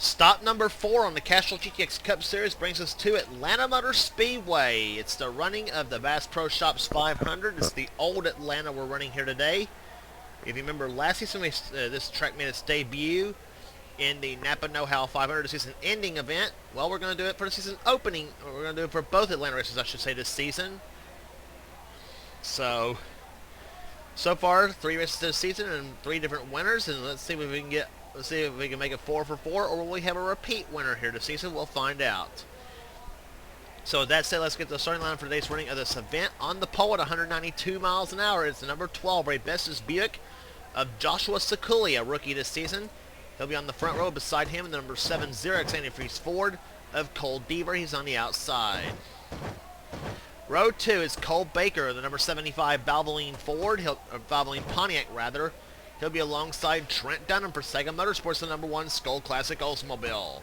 Stop number 4 on the Castrol GTX Cup Series brings us to Atlanta Motor Speedway. It's the running of the Bass Pro Shops 500. It's the old Atlanta we're running here today. If you remember last season, this track made its debut in the Napa Know-How 500 season ending event. Well, we're going to do it for the season opening. We're going to do it for both Atlanta races, I should say, this season. So far, 3 races this season and 3 different winners, and let's see if we can get. Let's see if we can make it 4 for 4, or will we have a repeat winner here this season? We'll find out. So with that said, let's get the starting line for today's running of this event. On the pole at 192 miles an hour is the number 12 Ray Bestis Buick of Joshua Sekuli, a rookie this season. He'll be on the front row. Beside him, the number 7 Xerox Antifreeze Ford of Cole Deaver. He's on the outside. Row 2 is Cole Baker, the number 75 Valvoline Valvoline Pontiac rather. He'll be alongside Trent Dunham for Sega Motorsports, the number 1 Skull Classic Oldsmobile.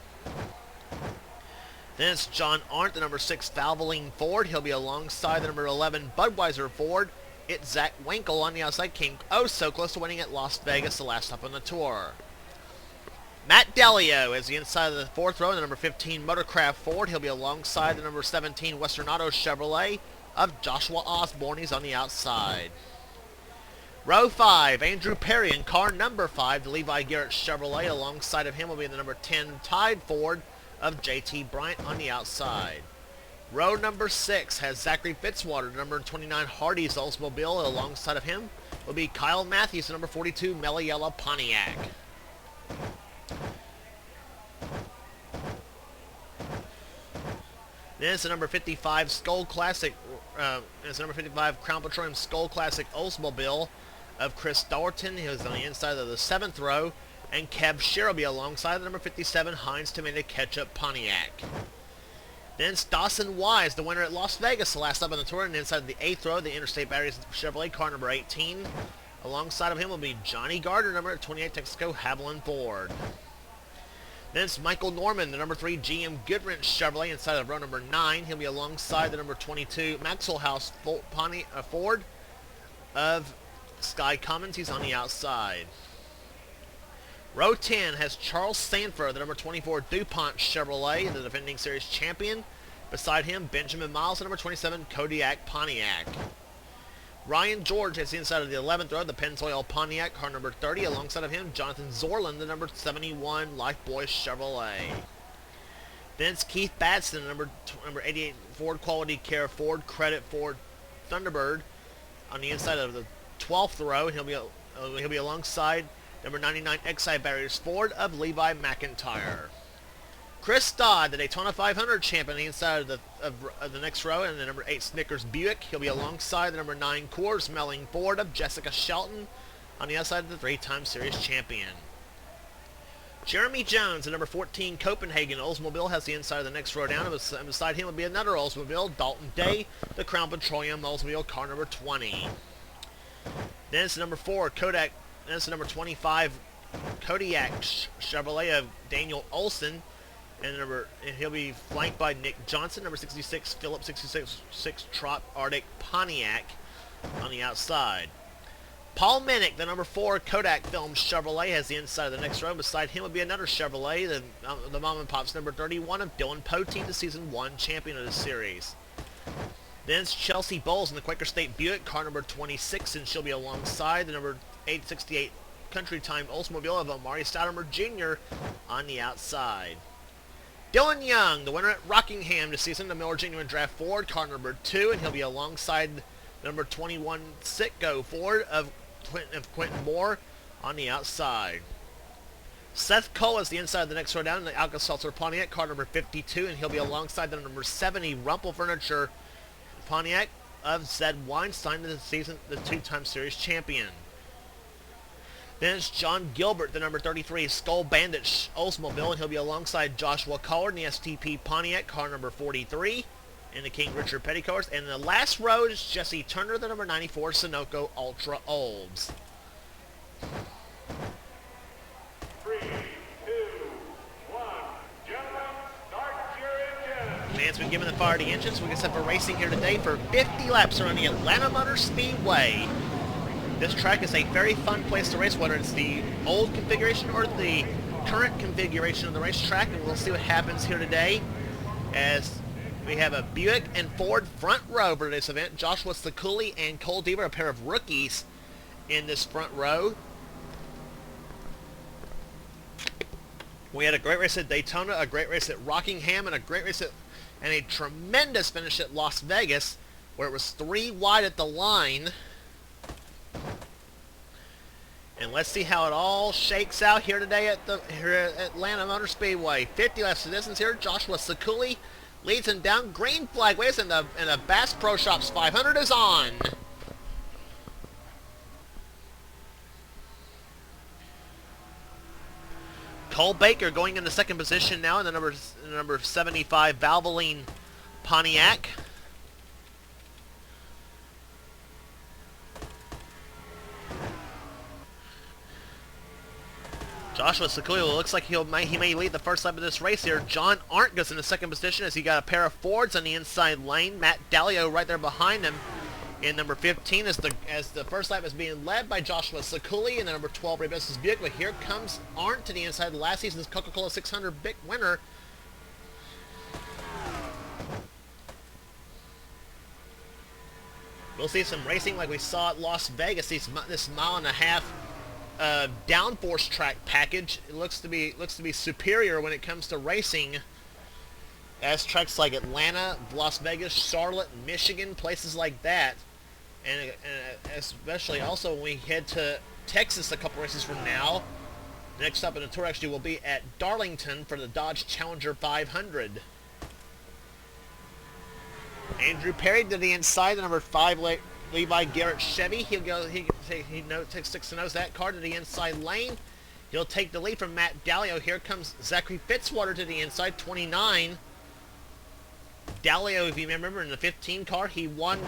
Then it's John Arndt, the number 6 Valvoline Ford. He'll be alongside the number 11 Budweiser Ford. It's Zach Winkle on the outside. Came so close to winning at Las Vegas, the last stop on the tour. Matt Delio is the inside of the 4th row, the number 15 Motorcraft Ford. He'll be alongside the number 17 Western Auto Chevrolet of Joshua Osborne. He's on the outside. Row 5, Andrew Perry in car number 5, the Levi Garrett Chevrolet. Alongside of him will be the number 10 Tide Ford of JT Bryant on the outside. Row number 6 has Zachary Fitzwater, the number 29 Hardee's Oldsmobile. Alongside of him will be Kyle Matthews, the number 42 Meliella Pontiac. Then it's the number 55 Skull Classic, it's the number 55 Crown Petroleum Skull Classic Oldsmobile of Chris Thornton. He was on the inside of the 7th row, and Kev Shearer will be alongside the number 57 Heinz Tomato Ketchup Pontiac. Then it's Dawson Wise, the winner at Las Vegas, the last stop on the tour, and inside of the 8th row, the Interstate Batteries Chevrolet car number 18. Alongside of him will be Johnny Gardner, number 28 Texaco Haviland Ford. Then it's Michael Norman, the number 3 GM Goodwrench Chevrolet, inside of row number 9. He'll be alongside the number 22 Maxwell House Ford of Sky Commons. He's on the outside. Row 10 has Charles Sanford, the number 24 DuPont Chevrolet, the defending series champion. Beside him, Benjamin Miles, the number 27 Kodiak Pontiac. Ryan George has the inside of the 11th row, the Pennzoil Pontiac, car number 30. Alongside of him, Jonathan Zorlin, the number 71 Lifebuoy Chevrolet. Then it's Keith Batson, number 88 Ford Quality Care Ford Credit Ford Thunderbird on the inside of the 12th row. He'll be alongside number 99 Exide Barriers Ford of Levi McIntyre. Chris Dodd, the Daytona 500 champion, on the inside of the next row, and the number 8 Snickers Buick. He'll be alongside the number 9 Coors Melling Ford of Jessica Shelton on the outside of the 3-time series champion. Jeremy Jones, the number 14 Copenhagen Oldsmobile, has the inside of the next row down, and beside him will be another Oldsmobile, Dalton Day, the Crown Petroleum Oldsmobile, car number 20. Then it's the number 4 Kodak. Then it's the number 25 Kodiak Chevrolet of Daniel Olson. And he'll be flanked by Nick Johnson, number 66 Phillips 66 Trot Arctic Pontiac on the outside. Paul Minnick, the number 4 Kodak Film Chevrolet, has the inside of the next row. Beside him will be another Chevrolet, the Mom and Pop's number 31 of Dylan Poteet, the Season 1 champion of the series. Then it's Chelsea Bowles in the Quaker State Buick, car number 26, and she'll be alongside the number 868 Country Time Oldsmobile of Amari Stoudemer Jr. on the outside. Dylan Young, the winner at Rockingham this season, the Miller Genuine Draft Ford, car number 2, and he'll be alongside the number 21 Sitco Ford of Quentin Moore on the outside. Seth Cole is the inside of the next row down in the Alka-Seltzer Pontiac, car number 52, and he'll be alongside the number 70 Rumpel Furniture Pontiac of Zed Weinstein, the 2-time series champion. Then it's John Gilbert, the number 33 Skull Bandit Oldsmobile, and he'll be alongside Joshua Collard in the STP Pontiac, car number 43, in the King Richard Petty cars. And in the last row is Jesse Turner, the number 94 Sunoco Ultra Olds. 3, 2, 1, gentlemen, start your engine. Man's been given the fire to the engines. We get set for racing here today for 50 laps around the Atlanta Motor Speedway. This track is a very fun place to race, whether it's the old configuration or the current configuration of the racetrack, and we'll see what happens here today as we have a Buick and Ford front row for this event. Joshua Sekuli and Cole Deaver, a pair of rookies in this front row. We had a great race at Daytona, a great race at Rockingham, and a great race at, and a tremendous finish at Las Vegas, where it was 3 wide at the line. And let's see how it all shakes out here today at Atlanta Motor Speedway. 50 laps of distance here. Joshua Sekuli leads him down. Green flag waves, and the Bass Pro Shops 500 is on. Cole Baker going into second position now in the number 75 Valvoline Pontiac. Joshua Sekuli looks like he may lead the first lap of this race here. John Arndt goes into second position as he got a pair of Fords on the inside lane. Matt Dallio right there behind him in number 15 as the first lap is being led by Joshua Sekuli in the number 12 Ray Business Buick. But here comes Arndt to the inside, last season's Coca-Cola 600 big winner. We'll see some racing like we saw at Las Vegas. This 1.5 mile downforce track package. It looks to be superior when it comes to racing as tracks like Atlanta, Las Vegas, Charlotte, Michigan, places like that. And especially also when we head to Texas a couple races from now. Next stop in the tour actually will be at Darlington for the Dodge Challenger 500. Andrew Perry to the inside, the number 5 Levi Garrett Chevy. He takes 6 to nose that car to the inside lane. He'll take the lead from Matt Dallio. Here comes Zachary Fitzwater to the inside, 29. Dallio, if you remember, in the 15 car, he won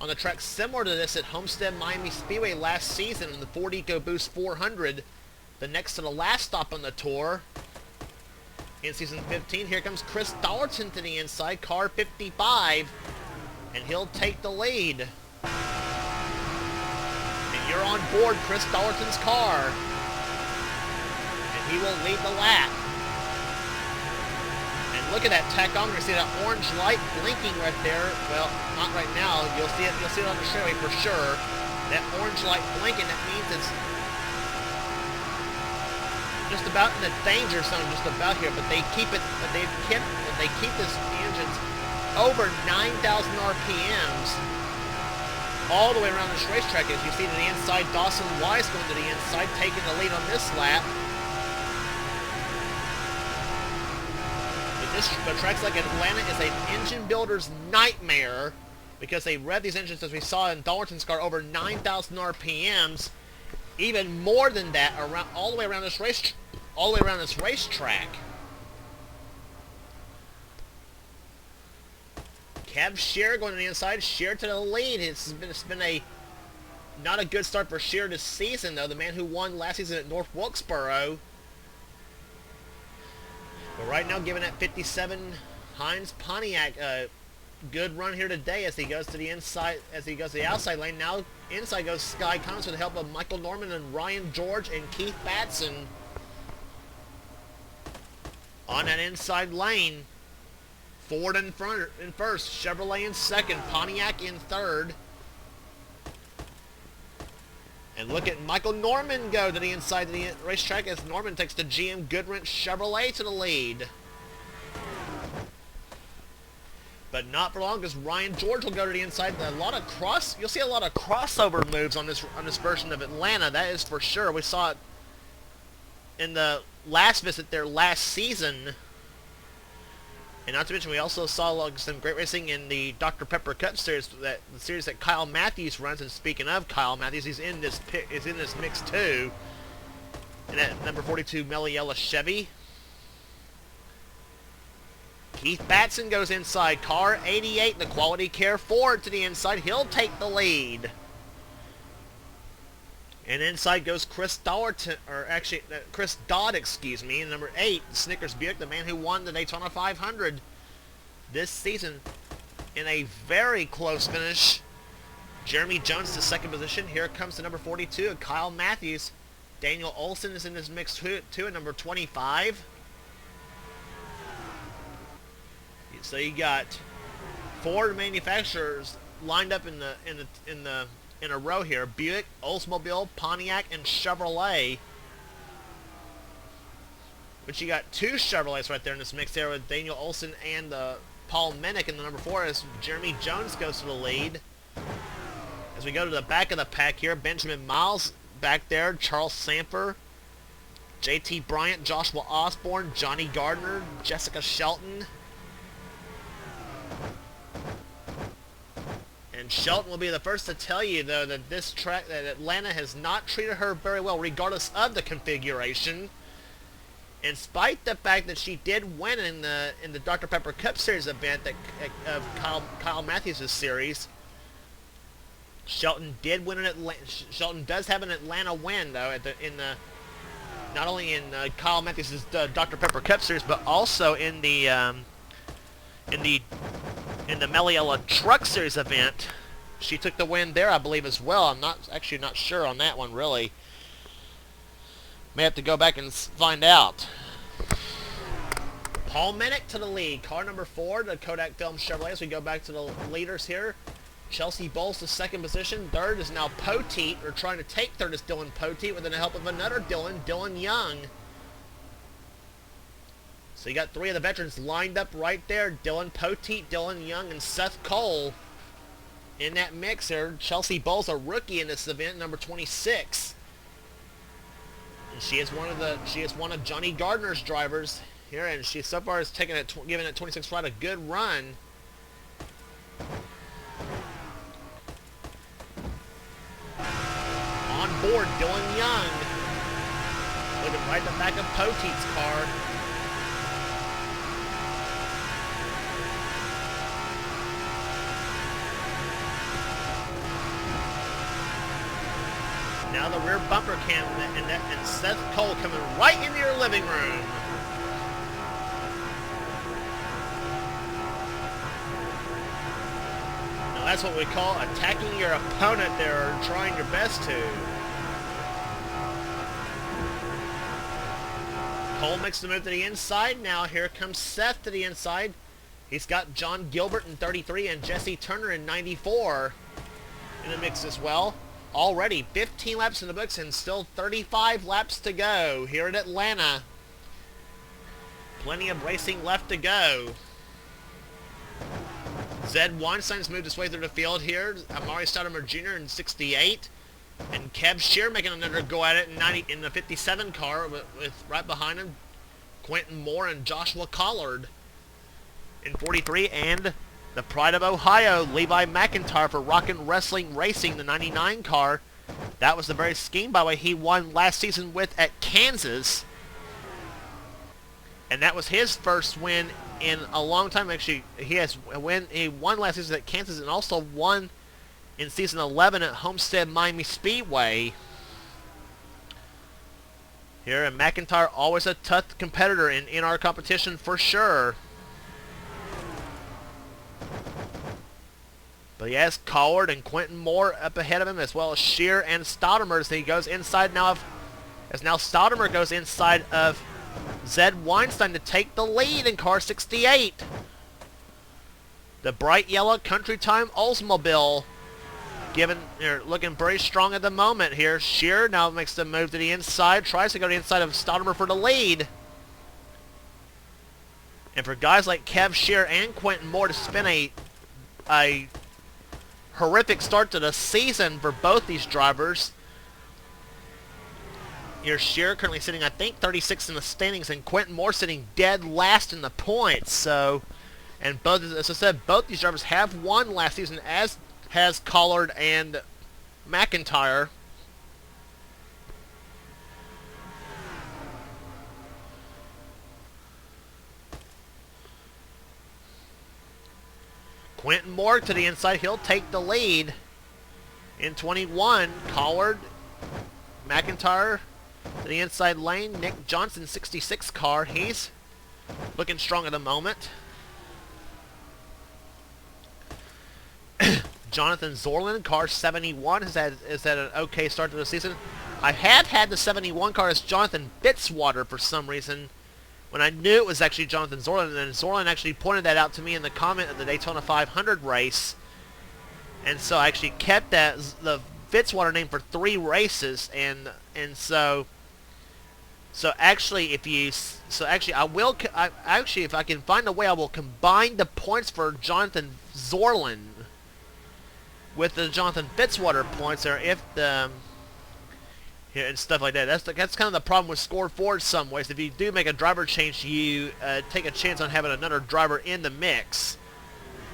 on the track similar to this at Homestead Miami Speedway last season in the Ford EcoBoost 400. The next to the last stop on the tour in season 15. Here comes Chris Dollerton to the inside, car 55, and he'll take the lead. And you're on board Chris Dollerton's car, and he will lead the lap. And look at that tachometer. See that orange light blinking right there? Well, not right now. You'll see it on the straightaway for sure. That orange light blinking, that means it's just about in the danger zone, just about here. But they keep this engines over 9,000 RPMs all the way around this racetrack. As you see to the inside, Dawson Wise going to the inside, taking the lead on this lap. But tracks like Atlanta is an engine builder's nightmare because they rev these engines, as we saw in Dollerton's car, over 9,000 RPMs, even more than that, all the way around this racetrack. Kev Shear going to the inside, Shear to the lead. It's been not a good start for Shear this season, though. The man who won last season at North Wilkesboro. But right now, giving that 57 Heinz Pontiac a good run here today as he goes to the inside, as he goes to the outside lane. Now inside goes Sky Commons with the help of Michael Norman and Ryan George and Keith Batson on that inside lane. Ford in first, Chevrolet in second, Pontiac in third. And look at Michael Norman go to the inside of the racetrack as Norman takes the GM Goodwrench Chevrolet to the lead. But not for long, because Ryan George will go to the inside. You'll see a lot of crossover moves on this version of Atlanta. That is for sure. We saw it in the last visit there last season. And not to mention, we also saw some great racing in the Dr. Pepper Cup series, the series that Kyle Matthews runs. And speaking of Kyle Matthews, he's in this mix too. And that number 42 Meliella Chevy. Keith Batson goes inside, car 88, the Quality Care Ford to the inside. He'll take the lead. And inside goes Chris Dollerton, or actually Chris Dodd, excuse me, in number 8, the Snickers Buick, the man who won the Daytona 500 this season in a very close finish. Jeremy Jones to second position. Here comes the number 42, Kyle Matthews Daniel Olson is in this mix too at number 25. So you got 4 manufacturers lined up in a row here: Buick, Oldsmobile, Pontiac, and Chevrolet. But you got 2 Chevrolets right there in this mix there with Daniel Olson and Paul Mennick in the number 4 as Jeremy Jones goes to the lead. As we go to the back of the pack here, Benjamin Miles back there, Charles Samper, JT Bryant, Joshua Osborne, Johnny Gardner, Jessica Shelton. And Shelton will be the first to tell you, though, that that Atlanta has not treated her very well, regardless of the configuration. In spite the fact that she did win in the Dr. Pepper Cup Series event of Kyle Matthews' series, Shelton did win Shelton does have an Atlanta win, though, not only in Kyle Matthews' Dr. Pepper Cup Series, but also in the Meliella Truck Series event. She took the win there, I believe, as well. I'm not sure on that one, really. May have to go back and find out. Paul Mennick to the lead. Car number 4, the Kodak Film Chevrolet. As we go back to the leaders here. Chelsea Bowles to second position. Third is now Poteet. Or trying to take third is Dylan Poteet with the help of another Dylan Young. So you got 3 of the veterans lined up right there. Dylan Poteet, Dylan Young, and Seth Cole in that mix there. Chelsea Bowles, a rookie in this event, number 26. And she is one of Johnny Gardner's drivers here, and she so far has giving it 26 Ride a good run. On board, Dylan Young, looking right at the back of Poteet's car. Now the rear bumper cam and Seth Cole coming right into your living room. Now that's what we call attacking your opponent there, or trying your best to. Cole makes the move to the inside. Now here comes Seth to the inside. He's got John Gilbert in 33 and Jesse Turner in 94 in the mix as well. Already 15 laps in the books and still 35 laps to go here at Atlanta. Plenty of racing left to go. Zed Weinstein's moved his way through the field here. Amari Stoudemire Jr. in 68. And Kev Shear making another go at it in the 57 car with right behind him Quentin Moore and Joshua Collard in 43. And the pride of Ohio, Levi McIntyre for Rockin' Wrestling Racing, the 99 car. That was the very scheme, by the way, he won last season with at Kansas. And that was his first win in a long time. Actually, he won last season at Kansas and also won in season 11 at Homestead Miami Speedway. Here, and McIntyre, always a tough competitor in our competition for sure. But he has Collard and Quentin Moore up ahead of him, as well as Shear and Stoudemire as he goes inside now as now Stoudemire goes inside of Zed Weinstein to take the lead in car 68. The bright yellow Country Time Oldsmobile looking very strong at the moment here. Shear now makes the move to the inside, tries to go to the inside of Stoudemire for the lead. And for guys like Kev Shear and Quentin Moore to spin a horrific start to the season for both these drivers. Your Shear currently sitting, I think, 36 in the standings, and Quentin Moore sitting dead last in the points. So, and both, as I said, both these drivers have won last season, as has Collard and McIntyre. Quentin Moore to the inside. He'll take the lead in 21. Collard, McIntyre to the inside lane. Nick Johnson, 66 car. He's looking strong at the moment. Jonathan Zorlin, car 71, has had an okay start to the season. I have had the 71 car as Jonathan Fitzwater for some reason, when I knew it was actually Jonathan Zorlin, and then Zorlin actually pointed that out to me in the comment of the Daytona 500 race. And so I actually kept that the Fitzwater name for 3 races, and so actually if I can find a way, I will combine the points for Jonathan Zorlin with the Jonathan Fitzwater points, or if the here and stuff like that. That's kind of the problem with Score Ford some ways. If you do make a driver change, you take a chance on having another driver in the mix.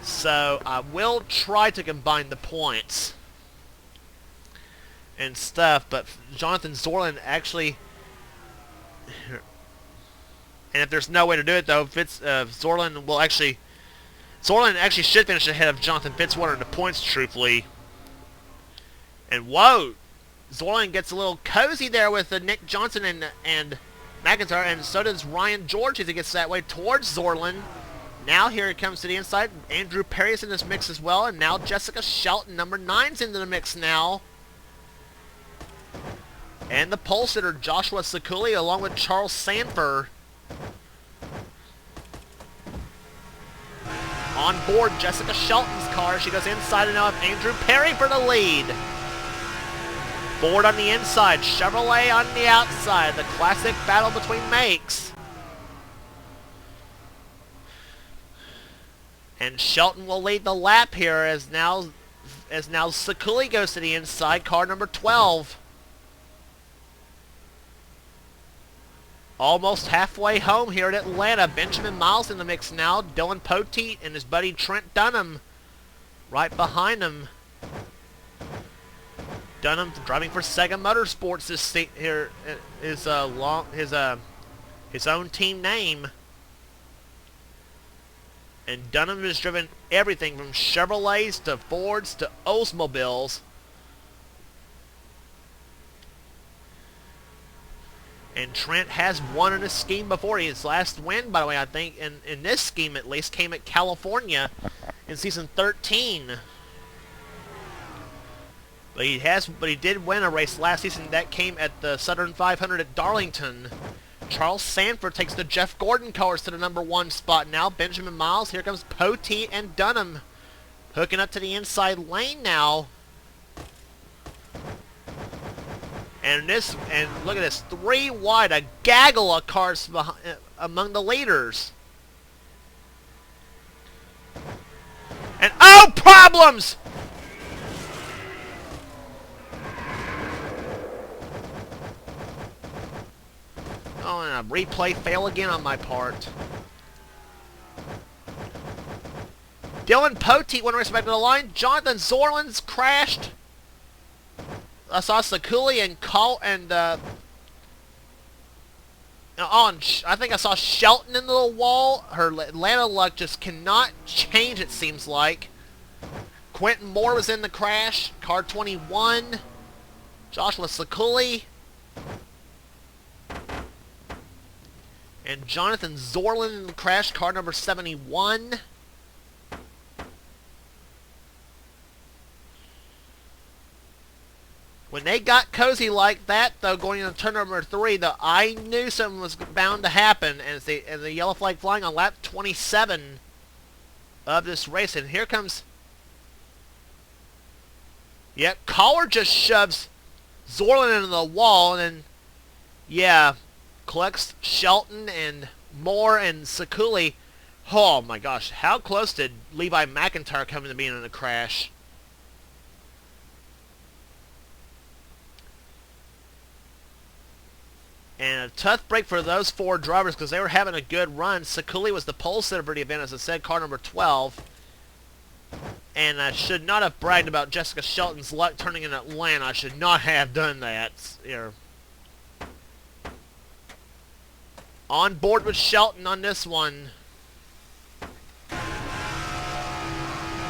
So I will try to combine the points and stuff, but Jonathan Zorlin actually, and if there's no way to do it though, Zorlin actually should finish ahead of Jonathan Fitzwater in the points, truthfully. And whoa, Zorlin gets a little cozy there with Nick Johnson and McIntyre, and so does Ryan George as he gets that way towards Zorlin. Now here it comes to the inside. Andrew Perry's in this mix as well, and now Jessica Shelton, number 9's into the mix now. And the pole sitter Joshua Sakuli along with Charles Sanford. On board Jessica Shelton's car. She goes inside and now with Andrew Perry for the lead. Ford on the inside, Chevrolet on the outside. The classic battle between makes. And Shelton will lead the lap here as now Sakuli goes to the inside, car number 12. Almost halfway home here at Atlanta. Benjamin Miles in the mix now. Dylan Poteet and his buddy Trent Dunham right behind him. Dunham driving for Sega Motorsports this here is his own team name. And Dunham has driven everything from Chevrolets to Fords to Oldsmobiles. And Trent has won in a scheme before. His last win, by the way, I think, in this scheme at least, came at California in season 13. But he did win a race last season. That came at the Southern 500 at Darlington. Charles Sanford takes the Jeff Gordon cars to the number 1 spot now. Benjamin Miles, here comes Poteet and Dunham hooking up to the inside lane now. And look at this, 3 wide, a gaggle of cars among the leaders. And oh, problems! Oh, and a replay fail again on my part. Dylan Poteet went race back to the line. Jonathan Zorlin's crashed. I saw Sakuli and I think I saw Shelton into the wall. Her Atlanta luck just cannot change, it seems like. Quentin Moore was in the crash. Car 21. Joshua Sakuli. And Jonathan Zorlin in the crash. Car number 71. When they got cozy like that, though, going into turn number 3, I knew something was bound to happen, and the yellow flag flying on lap 27 of this race. And here comes... Yeah, Collar just shoves Zorlin into the wall, and then, yeah, collects Shelton and Moore and Sakuli. Oh my gosh, how close did Levi McIntyre come to being in a crash? And a tough break for those 4 drivers because they were having a good run. Sakuli was the pole sitter for the event, as I said, car number 12. And I should not have bragged about Jessica Shelton's luck turning in Atlanta. I should not have done that. Here. On board with Shelton on this one.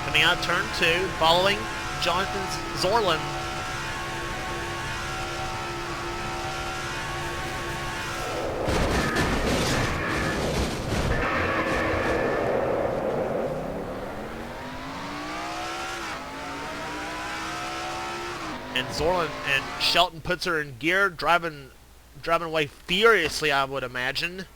Coming out of turn 2, following Jonathan Zorlin. And Zorlin and Shelton puts her in gear, driving away furiously, I would imagine.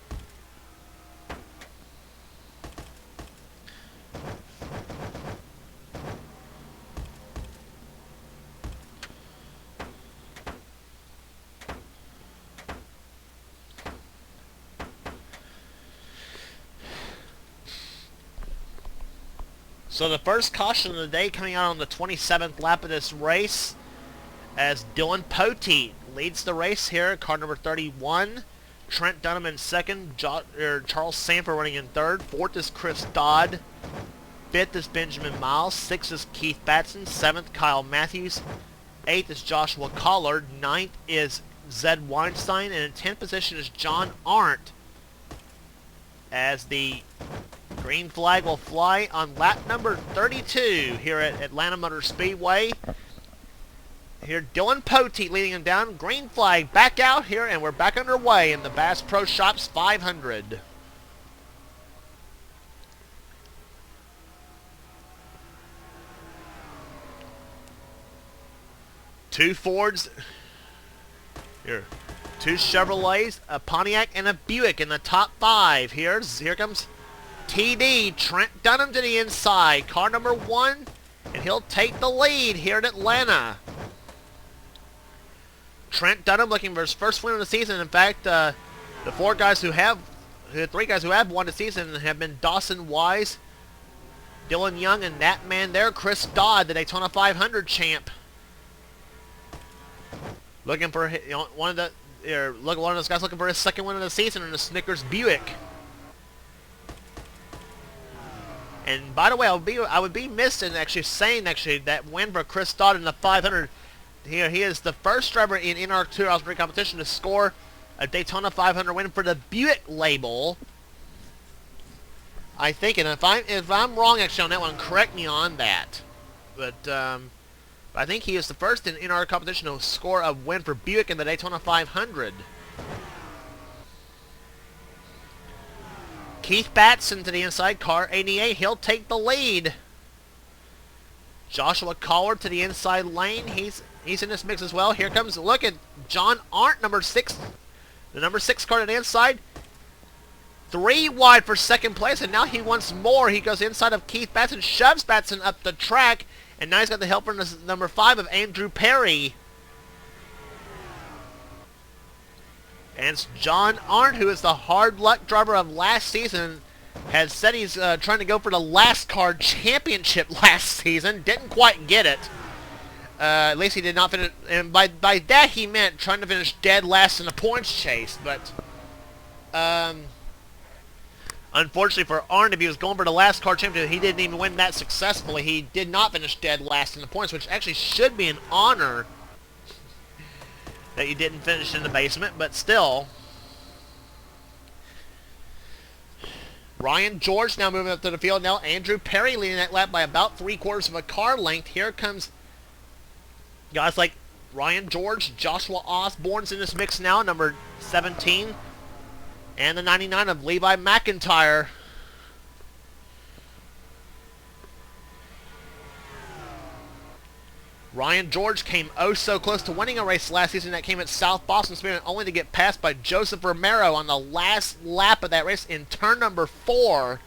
So the first caution of the day coming out on the 27th lap of this race, as Dylan Poteet leads the race here, car number 31. Trent Dunham in second, Charles Sanford running in third. Fourth is Chris Dodd. Fifth is Benjamin Miles. Sixth is Keith Batson. Seventh, Kyle Matthews. Eighth is Joshua Collard. Ninth is Zed Weinstein. And in 10th position is John Arndt, as the green flag will fly on lap number 32 here at Atlanta Motor Speedway. Here, Dylan Poteet leading him down. Green flag back out here, and we're back underway in the Bass Pro Shops 500. Two Fords. Here, two Chevrolets, a Pontiac, and a Buick in the top 5. Here comes TD, Trent Dunham to the inside, car number 1, and he'll take the lead here at Atlanta. Trent Dunham looking for his first win of the season. In fact, the three guys who have won the season have been Dawson Wise, Dylan Young, and that man there, Chris Dodd, the Daytona 500 champ. Looking for one of those guys looking for his second win of the season in the Snickers Buick. And by the way, I would be missed in saying that win for Chris Dodd in the 500. Here he is the first driver in NR 2 Osprey competition to score a Daytona 500 win for the Buick label. I think, and if I'm wrong actually on that one, correct me on that. But I think he is the first in NR competition to score a win for Buick in the Daytona 500. Keith Batson to the inside, car 88. He'll take the lead. Joshua Collard to the inside lane. He's in this mix as well. Here comes, look at John Arndt, number 6. The number 6 car to the inside. 3 wide for second place, and now he wants more. He goes inside of Keith Batson, shoves Batson up the track, and now he's got the help from number 5 of Andrew Perry. And it's John Arndt, who is the hard luck driver of last season, has said he's trying to go for the last car championship last season. Didn't quite get it. At least he did not finish, and by that he meant trying to finish dead last in the points chase. But unfortunately for Arndt, if he was going for the last car championship, he didn't even win that successfully. He did not finish dead last in the points, which actually should be an honor that you didn't finish in the basement, but still. Ryan George now moving up to the field. Now Andrew Perry leading that lap by about 3/4 of a car length. Here comes guys like Ryan George, Joshua Osborne's in this mix now, number 17, and the 99 of Levi McIntyre. Ryan George came oh so close to winning a race last season that came at South Boston Speedway, only to get passed by Joseph Romero on the last lap of that race in turn number 4.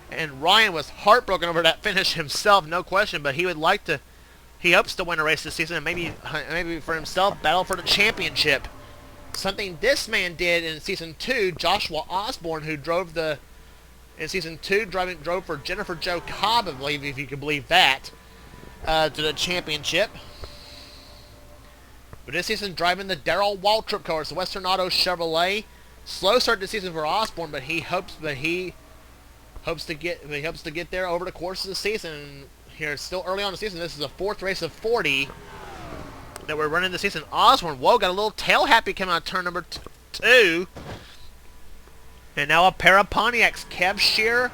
And Ryan was heartbroken over that finish himself, no question, but he hopes to win a race this season and maybe for himself battle for the championship. Something this man did in season 2, Joshua Osborne, who drove in season 2, drove for Jennifer Jo Cobb, I believe, if you can believe that, to the championship. But this season driving the Darrell Waltrip car, the Western Auto Chevrolet. Slow start this season for Osborne, but he hopes to get there over the course of the season. Here, still early on in the season, this is the 4th race of 40 that we're running this season. Osborne, whoa, got a little tail happy coming out of turn number 2. And now a pair of Pontiacs, Kev Shear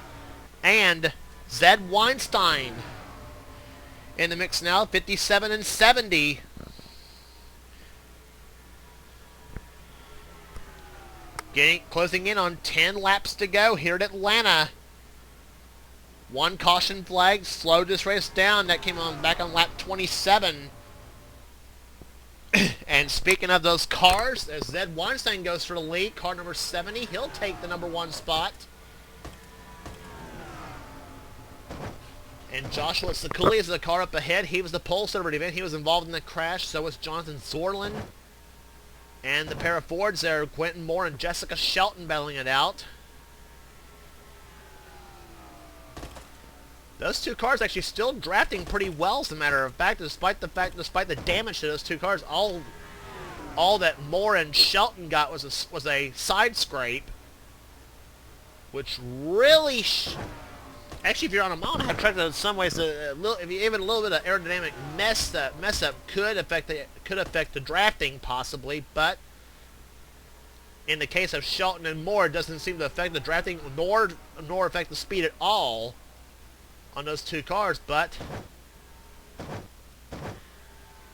and Zed Weinstein in the mix now, 57 and 70. Closing in on 10 laps to go here at Atlanta. One caution flag slowed this race down. That came on back on lap 27. And speaking of those cars, as Zed Weinstein goes for the lead, car number 70, he'll take the number 1 spot. And Joshua Sakuli is the car up ahead. He was the pole sitter event. He was involved in the crash. So was Jonathan Zorlin. And the pair of Fords there, Quentin Moore and Jessica Shelton battling it out. Those two cars actually still drafting pretty well, as a matter of fact, despite the damage to those two cars. All that Moore and Shelton got was a side scrape, which really, actually, if you're on a mile and a half track, in some ways, even a little bit of aerodynamic mess up could affect the drafting possibly, but in the case of Shelton and Moore, it doesn't seem to affect the drafting nor affect the speed at all on those two cars, but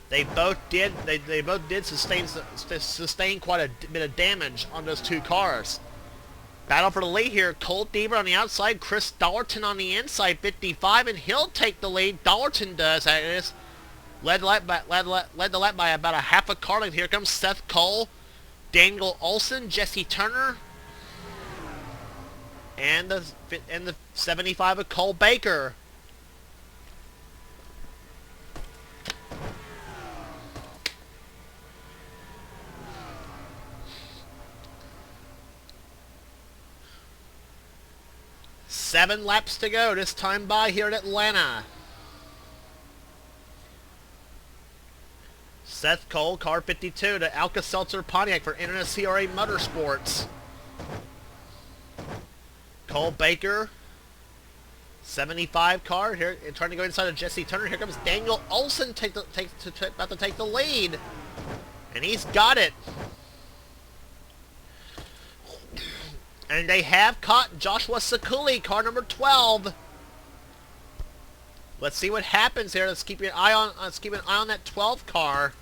they both did sustain quite a bit of damage on those two cars. Battle for the lead here. Cole Deaver on the outside, Chris Dollerton on the inside, 55, and he'll take the lead. Dollerton does. Led the lap by about a half a car length. Here comes Seth Cole, Daniel Olson, Jesse Turner, and the 75 of Cole Baker. Seven laps to go this time by here at Atlanta. Seth Cole, car 52, to Alka-Seltzer Pontiac for NNSCRA Motorsports. Cole Baker, 75 car here, trying to go inside of Jesse Turner. Here comes Daniel Olson, about to take the lead, and he's got it. And they have caught Joshua Sakuli, car number 12. Let's see what happens here. Let's keep an eye on that 12 car.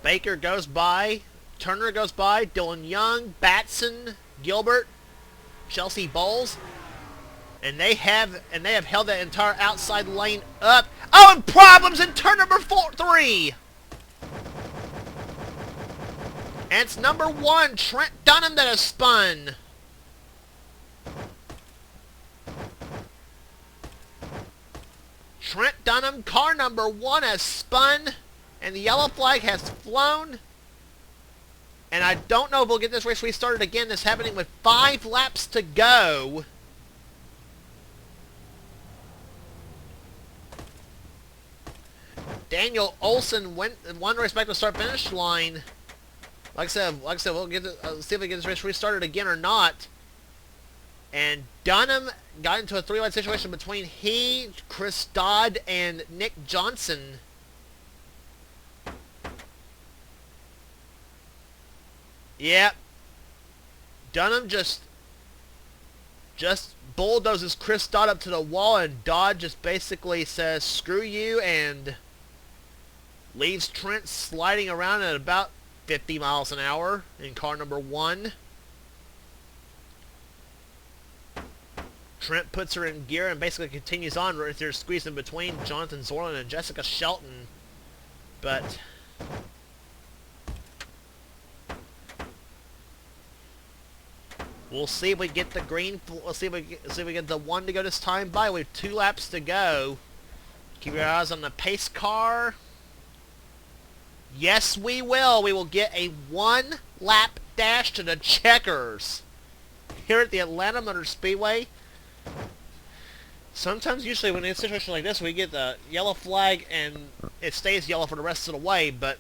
Baker goes by, Turner goes by, Dylan Young, Batson, Gilbert, Chelsea Bowles, and they have held that entire outside lane up. Oh, and problems in turn number 3. And it's number 1, Trent Dunham, that has spun. Trent Dunham, car number 1, has spun, and the yellow flag has flown. And I don't know if we'll get this race restarted again. This happening with 5 laps to go. Daniel Olson won the respective start-finish line. Like I said, we'll see if we get this race restarted again or not. And Dunham got into a 3-wide situation between he, Chris Dodd, and Nick Johnson. Yep. Dunham just bulldozes Chris Dodd up to the wall, and Dodd just basically says, "Screw you," and leaves Trent sliding around at about 50 miles an hour in car number 1. Trent puts her in gear and basically continues on right there, squeezing between Jonathan Zorlin and Jessica Shelton. But we'll see if we get the green. We'll see if we get the 1 to go this time by. We have 2 laps to go. Keep your eyes on the pace car. Yes, we will. We will get a 1-lap dash to the checkers here at the Atlanta Motor Speedway. Usually when in a situation like this, we get the yellow flag and it stays yellow for the rest of the way. But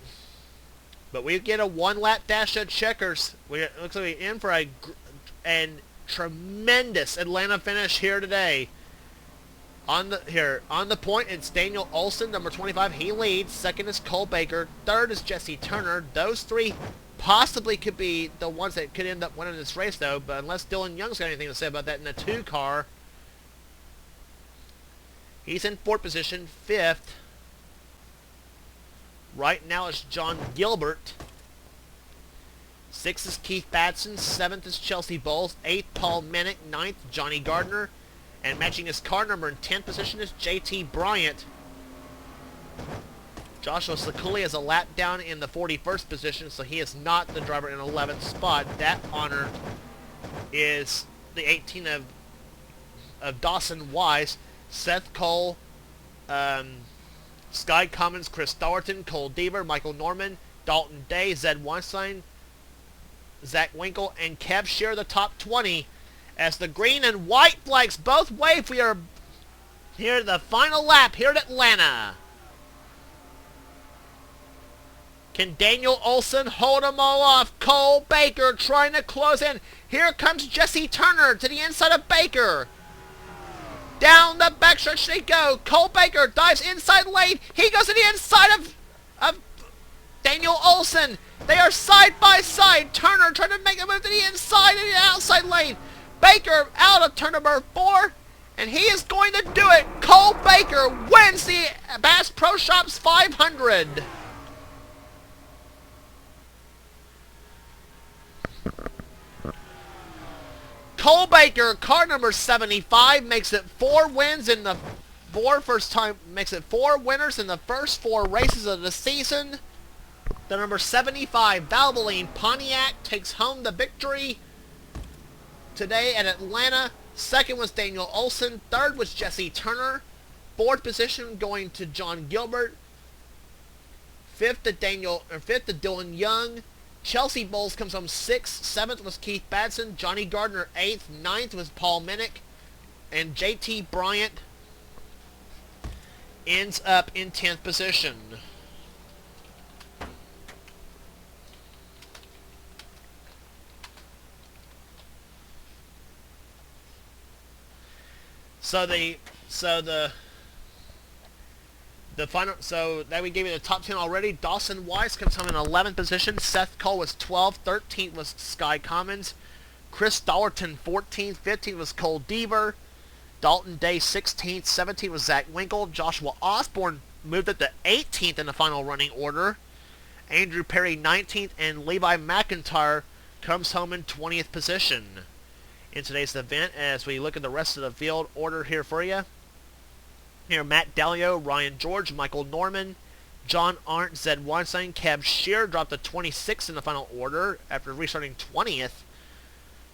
we get a 1-lap dash to the checkers. It looks like we're in for a tremendous Atlanta finish here today. On the point, it's Daniel Olson, number 25. He leads. Second is Cole Baker. Third is Jesse Turner. Those 3 possibly could be the ones that could end up winning this race, though. But unless Dylan Young's got anything to say about that in the 2 car, he's in 4th position. 5th right now is John Gilbert. 6th is Keith Batson. 7th is Chelsea Bowles. 8th, Paul Minnick. 9th, Johnny Gardner. And matching his car number in 10th position is JT Bryant. Joshua Sakuli is a lap down in the 41st position, so he is not the driver in 11th spot. That honor is the 18 of Dawson Wise, Seth Cole, Sky Cummins, Chris Thornton, Cole Deaver, Michael Norman, Dalton Day, Zed Weinstein, Zach Winkle, and Kev share the top 20 as the green and white flags both wave. We are here at the final lap here at Atlanta. Can Daniel Olson hold them all off? Cole Baker trying to close in. Here comes Jesse Turner to the inside of Baker. Down the backstretch they go. Cole Baker dives inside lane. He goes to the inside of Daniel Olson. They are side by side. Turner trying to make a move to the inside and the outside lane. Baker out of turn number 4. And he is going to do it. Cole Baker wins the Bass Pro Shops 500. Cole Baker, car number 75, makes it 4 wins in the makes it 4 winners in the first 4 races of the season. The number 75 Valvoline Pontiac takes home the victory today at Atlanta. Second was Daniel Olson. Third was Jesse Turner. Fourth position going to John Gilbert. Fifth to Dylan Young. Chelsea Bowles comes home 6th. 7th was Keith Badson. Johnny Gardner 8th. 9th was Paul Minnick. And JT Bryant ends up in 10th position. So that we gave you the top 10 already. Dawson Wise comes home in 11th position. Seth Cole was 12th. 13th was Sky Commons. Chris Thornton 14th. 15th was Cole Deaver. Dalton Day 16th. 17th was Zach Winkle. Joshua Osborne moved up to 18th in the final running order. Andrew Perry 19th. And Levi McIntyre comes home in 20th position in today's event. As we look at the rest of the field order here for you. Here, Matt Dalio, Ryan George, Michael Norman, John Arndt, Zed Weinstein, Kev Shear dropped to 26th in the final order after restarting 20th.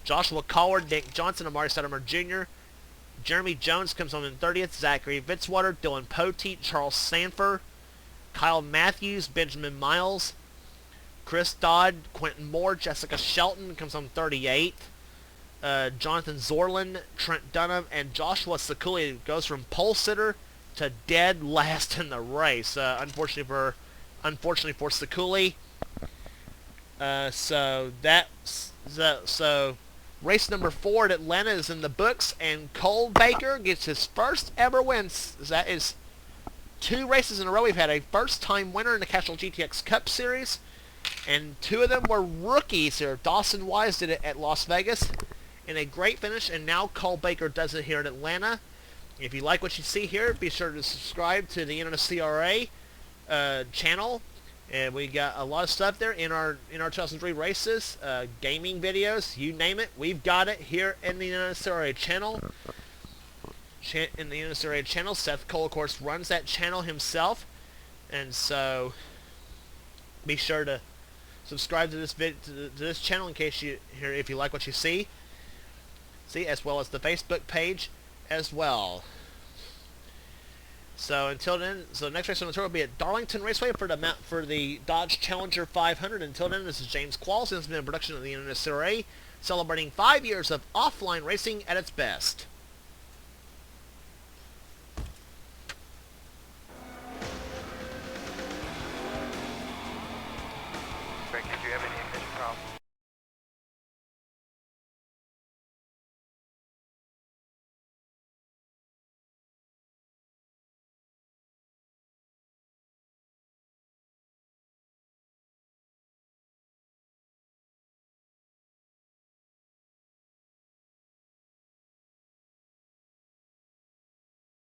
Joshua Collard, Nick Johnson, Amari Stoudemire Jr., Jeremy Jones comes home in 30th, Zachary Fitzwater, Dylan Poteet, Charles Sanford, Kyle Matthews, Benjamin Miles, Chris Dodd, Quentin Moore, Jessica Shelton comes home 38th. Jonathan Zorlin, Trent Dunham, and Joshua Sakuli goes from pole sitter to dead last in the race. Unfortunately for Sakuli. So race number 4 at Atlanta is in the books, and Cole Baker gets his first ever win. That is 2 races in a row. We've had a first-time winner in the Castrol GTX Cup Series, and 2 of them were rookies here. Dawson Wise did it at Las Vegas in a great finish, and now Cole Baker does it here at Atlanta. If you like what you see here, be sure to subscribe to the NNSCRA channel. And we got a lot of stuff there in our 2003 races, gaming videos, you name it. We've got it here in the NNSCRA channel. Seth Cole, of course, runs that channel himself, and so be sure to subscribe to this channel in case if you like what you see, as well as the Facebook page as well. So until then, next race on the tour will be at Darlington Raceway for the Dodge Challenger 500. Until then, this is James Qualls, and this has been a production of the NNSCRA, celebrating 5 years of offline racing at its best.